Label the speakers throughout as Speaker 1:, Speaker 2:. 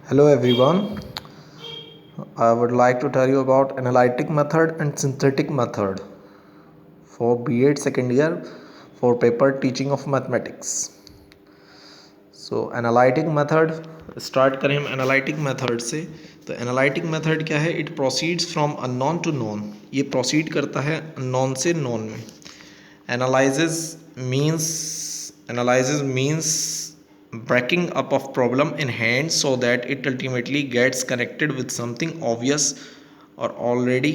Speaker 1: Hello everyone. I would like to tell you about analytic method and synthetic method for B.Ed second year for paper teaching of mathematics. So analytic method start करें हम analytic method से. तो analytic method क्या है? It proceeds from unknown to known. ये proceed करता है unknown से known में. Analysis means breaking up of problem in hand so that it ultimately gets connected with something obvious or already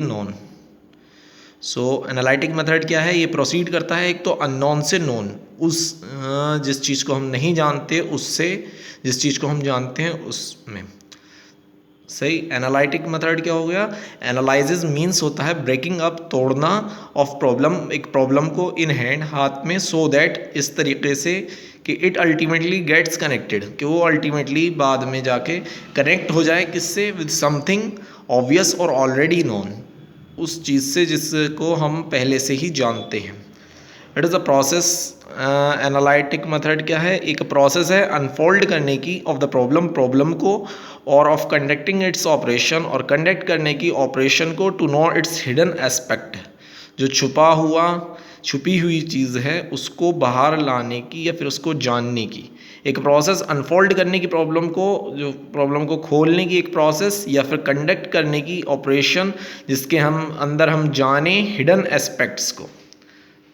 Speaker 1: known. So analytic method क्या है? ये proceed करता है एक तो अननोन से नोन, उस जिस चीज़ को हम नहीं जानते उससे जिस चीज़ को हम जानते हैं उसमें. सही. एनालिटिक मेथड क्या हो गया? एनालाइसिस मीन्स होता है ब्रेकिंग अप, तोड़ना, ऑफ प्रॉब्लम, एक प्रॉब्लम को इन हैंड, हाथ में, सो दैट, इस तरीके से कि इट अल्टीमेटली गेट्स कनेक्टेड, कि वो अल्टीमेटली बाद में जाके कनेक्ट हो जाए किससे? विद समथिंग ऑब्वियस और ऑलरेडी नोन, उस चीज़ से जिसको हम पहले से ही जानते हैं. It is a process. Analytic method क्या है? एक प्रोसेस है अनफोल्ड करने की ऑफ द प्रॉब्लम को, और ऑफ कंडक्टिंग इट्स ऑपरेशन, और कंडक्ट करने की ऑपरेशन को, to know its hidden aspect, जो छुपी हुई चीज़ है उसको बाहर लाने की या फिर उसको जानने की. एक प्रोसेस अनफोल्ड करने की प्रॉब्लम को खोलने की एक प्रोसेस, या फिर कंडक्ट करने की ऑपरेशन जिसके अंदर हम जाने हिडन एस्पेक्ट्स को.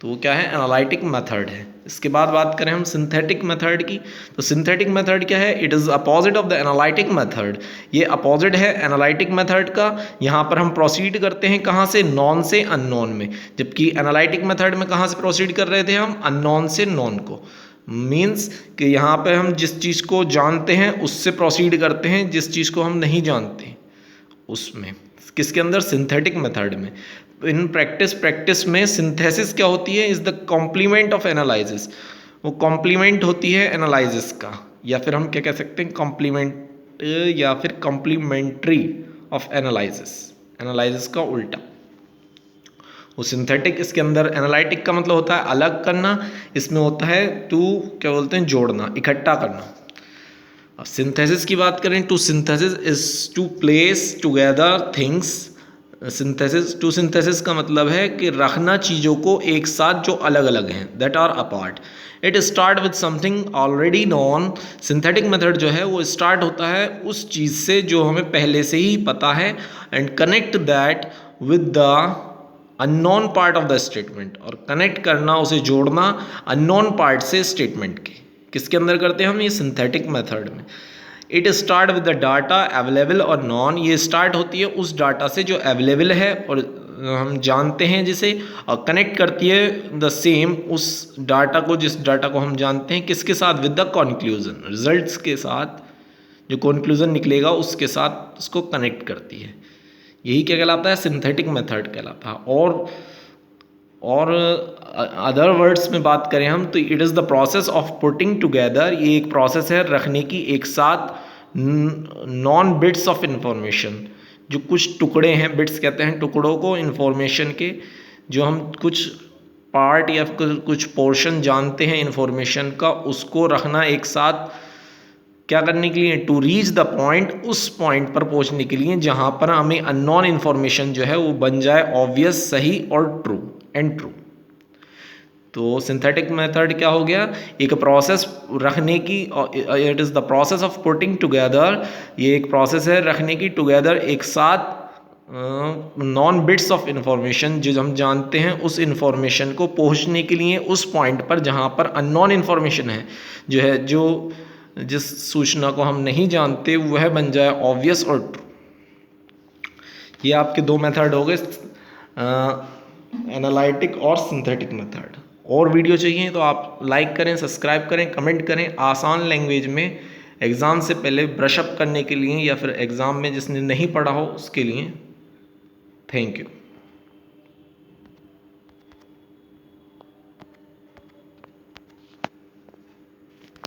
Speaker 1: तो वो क्या है? एनालिटिक मेथड है. इसके बाद बात करें हम सिंथेटिक मेथड की. तो सिंथेटिक मेथड क्या है? It is opposite of the analytic method. ये अपोजिट है एनालिटिक मेथड का. यहाँ पर हम प्रोसीड करते हैं कहाँ से? नॉन से अननोन में. जबकि एनालिटिक मेथड में कहाँ से प्रोसीड कर रहे थे हम? अननोन से नॉन को. मीन्स कि यहाँ पर हम जिस चीज़ को जानते हैं उससे प्रोसीड करते हैं, जिस चीज़ को हम नहीं जानते उसमें. किसके अंदर? सिंथेटिक मेथड में. इन प्रैक्टिस में सिंथेसिस क्या होती है? Is the complement of analysis. वो कॉम्प्लीमेंट होती है एनालिसिस का, या फिर हम क्या कह सकते हैं? कॉम्प्लीमेंट या फिर कॉम्प्लीमेंट्री ऑफ एनालिसिस का उल्टा. वो सिंथेटिक, इसके अंदर एनालिटिक का मतलब होता है अलग करना, इसमें होता है टू, क्या बोलते हैं? जोड़ना, इकट्ठा करना. अब सिंथेसिस की बात करें, to synthesis is to place together things. Synthesis का मतलब है कि रखना चीज़ों को एक साथ जो अलग अलग हैं, that are apart. It start with something already known. Synthetic method जो है वो स्टार्ट होता है उस चीज़ से जो हमें पहले से ही पता है, and connect that with the unknown part of the statement, और कनेक्ट करना, उसे जोड़ना अननोन पार्ट से स्टेटमेंट के. किसके अंदर करते हैं हम? ये सिंथेटिक मेथड में. It start with the data available और नॉन. ये स्टार्ट होती है उस डाटा से जो अवेलेबल है और हम जानते हैं जिसे, और कनेक्ट करती है द सेम, उस डाटा को, जिस डाटा को हम जानते हैं, किसके साथ? विद द कंक्लूजन, रिजल्ट्स के साथ, जो कंक्लूजन निकलेगा उसके साथ उसको कनेक्ट करती है. यही क्या कहलाता है? सिंथेटिक मेथड कहलाता है. और अदर वर्ड्स में बात करें हम तो it is the process of putting together. ये एक प्रोसेस है रखने की एक साथ नॉन बिट्स ऑफ इंफॉर्मेशन, जो कुछ टुकड़े हैं, बिट्स कहते हैं टुकड़ों को इंफॉर्मेशन के, जो हम कुछ पार्ट या कुछ पोर्शन जानते हैं इंफॉर्मेशन का, उसको रखना एक साथ. क्या करने के लिए? टू रीच द पॉइंट, उस पॉइंट पर पहुंचने के लिए जहां पर हमें अननोन इन्फॉर्मेशन जो है वो बन जाए ऑब्वियस, सही और ट्रू. तो सिंथेटिक मेथड क्या हो गया? एक प्रोसेस रखने की. It is the process of putting together. ये एक प्रोसेस है रखने की टुगेदर, एक साथ, नॉन बिट्स ऑफ इंफॉर्मेशन, जो हम जानते हैं उस इंफॉर्मेशन को पहुंचने के लिए उस पॉइंट पर जहां पर अननोन इंफॉर्मेशन है, जो जिस सूचना को हम नहीं जानते वह बन जाए ऑब्वियस और ट्रू. ये आपके दो मेथड हो गए, एनालिटिक और सिंथेटिक मेथड. और वीडियो चाहिए तो आप लाइक करें, सब्सक्राइब करें, कमेंट करें. आसान लैंग्वेज में एग्ज़ाम से पहले ब्रशअप करने के लिए, या फिर एग्ज़ाम में जिसने नहीं पढ़ा हो उसके लिए. Thank you.